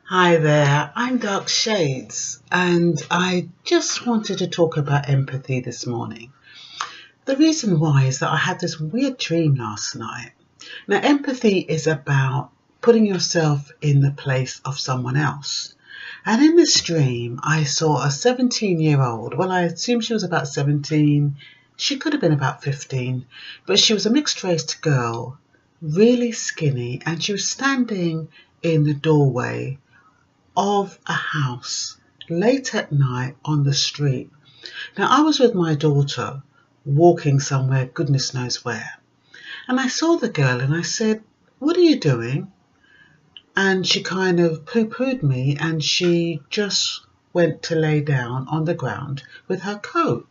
Hi there, I'm Dark Shades, and I just wanted to talk about empathy this morning. The reason why is that I had this weird dream last night. Now, empathy is about putting yourself in the place of someone else. And in this dream, I saw a 17-year-old, well, I assume she was about 17, she could have been about 15, but she was a mixed race girl, really skinny, and she was standing in the doorway of a house late at night on the street. Now, I was with my daughter walking somewhere, goodness knows where, and I saw the girl and I said, "What are you doing?" And she kind of poo pooed me and she just went to lay down on the ground with her coat.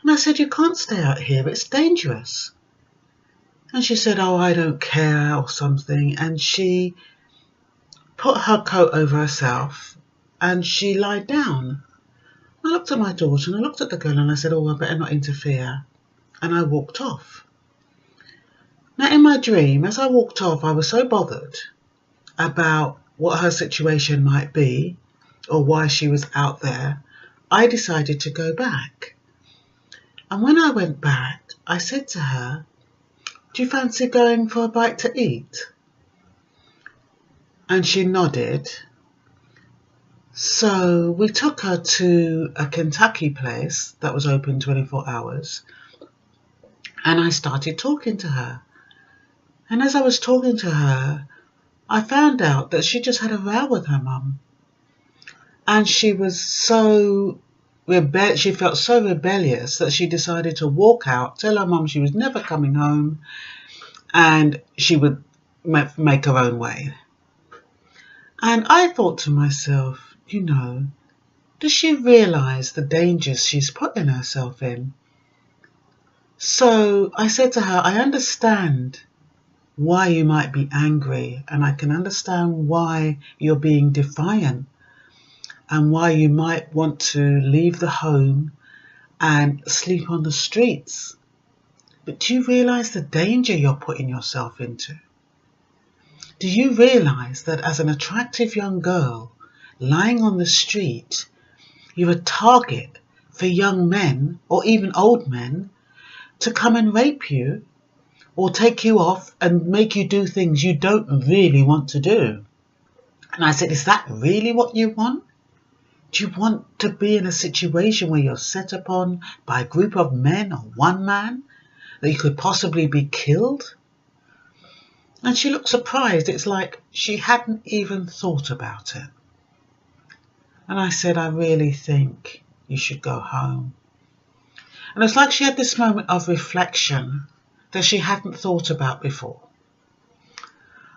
And I said, "You can't stay out here, it's dangerous." And she said, "Oh, I don't care," or something. And she put her coat over herself and she lied down. I looked at my daughter and I looked at the girl and I said, "Oh, I better not interfere." And I walked off. Now, in my dream, as I walked off, I was so bothered about what her situation might be or why she was out there, I decided to go back. And when I went back, I said to her, "Do you fancy going for a bite to eat?" And she nodded. So we took her to a Kentucky place that was open 24 hours. And I started talking to her. And as I was talking to her, I found out that she just had a row with her mum. And she was she felt so rebellious that she decided to walk out, tell her mum she was never coming home, and she would make her own way. And I thought to myself, does she realise the dangers she's putting herself in? So I said to her, "I understand why you might be angry, and I can understand why you're being defiant and why you might want to leave the home and sleep on the streets. But do you realise the danger you're putting yourself into? Do you realise that as an attractive young girl lying on the street, you're a target for young men or even old men to come and rape you or take you off and make you do things you don't really want to do?" And I said, "Is that really what you want? Do you want to be in a situation where you're set upon by a group of men or one man, that you could possibly be killed?" And she looked surprised. It's like she hadn't even thought about it. And I said, "I really think you should go home." And it's like she had this moment of reflection that she hadn't thought about before.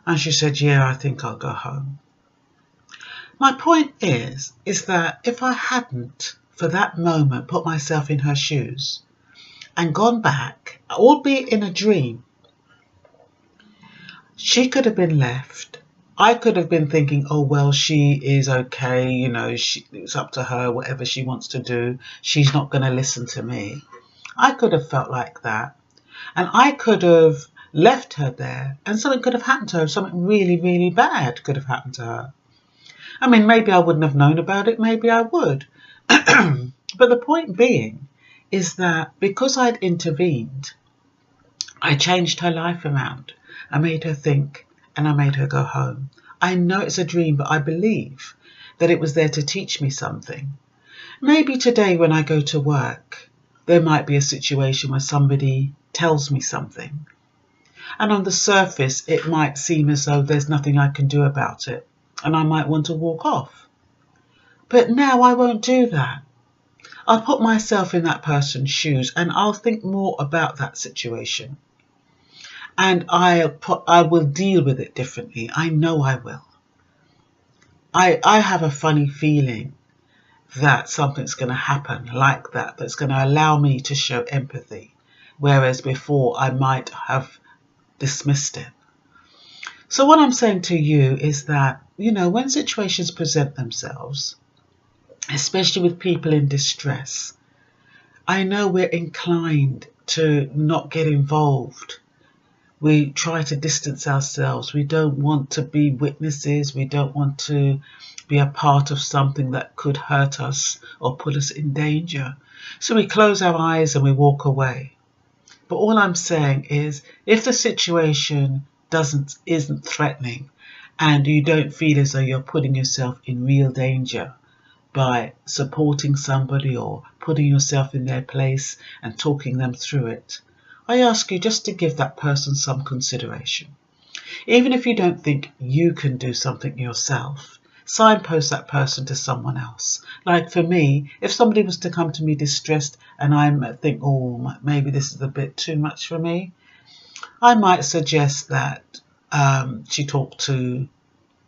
And she said, "Yeah, I think I'll go home." My point is that if I hadn't, for that moment, put myself in her shoes and gone back, albeit in a dream, she could have been left. I could have been thinking, "Oh, well, she is okay, it's up to her, whatever she wants to do. She's not going to listen to me." I could have felt like that. And I could have left her there and something could have happened to her. Something really, really bad could have happened to her. I mean, maybe I wouldn't have known about it. Maybe I would. But the point being is that because I'd intervened, I changed her life around. I made her think and I made her go home. I know it's a dream, but I believe that it was there to teach me something. Maybe today when I go to work, there might be a situation where somebody tells me something. And on the surface, it might seem as though there's nothing I can do about it. And I might want to walk off. But now I won't do that. I'll put myself in that person's shoes and I'll think more about that situation. And I will deal with it differently. I know I will. I have a funny feeling that something's going to happen like that, that's going to allow me to show empathy, whereas before I might have dismissed it. So what I'm saying to you is that, when situations present themselves, especially with people in distress, I know we're inclined to not get involved. We try to distance ourselves. We don't want to be witnesses. We don't want to be a part of something that could hurt us or put us in danger. So we close our eyes and we walk away. But all I'm saying is, if the situation isn't threatening and you don't feel as though you're putting yourself in real danger by supporting somebody or putting yourself in their place and talking them through it, I ask you just to give that person some consideration. Even if you don't think you can do something yourself, signpost that person to someone else. Like for me, if somebody was to come to me distressed and I think, oh, maybe this is a bit too much for me, I might suggest that she talk to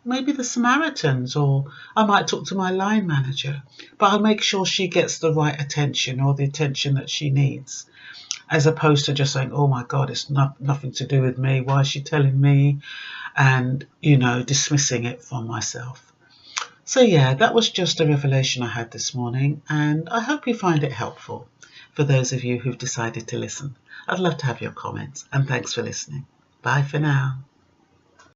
maybe the Samaritans, or I might talk to my line manager, but I'll make sure she gets the right attention or the attention that she needs, as opposed to just saying, oh my God, it's nothing to do with me. Why is she telling me? And, dismissing it from myself. So yeah, that was just a revelation I had this morning, and I hope you find it helpful for those of you who've decided to listen. I'd love to have your comments, and thanks for listening. Bye for now.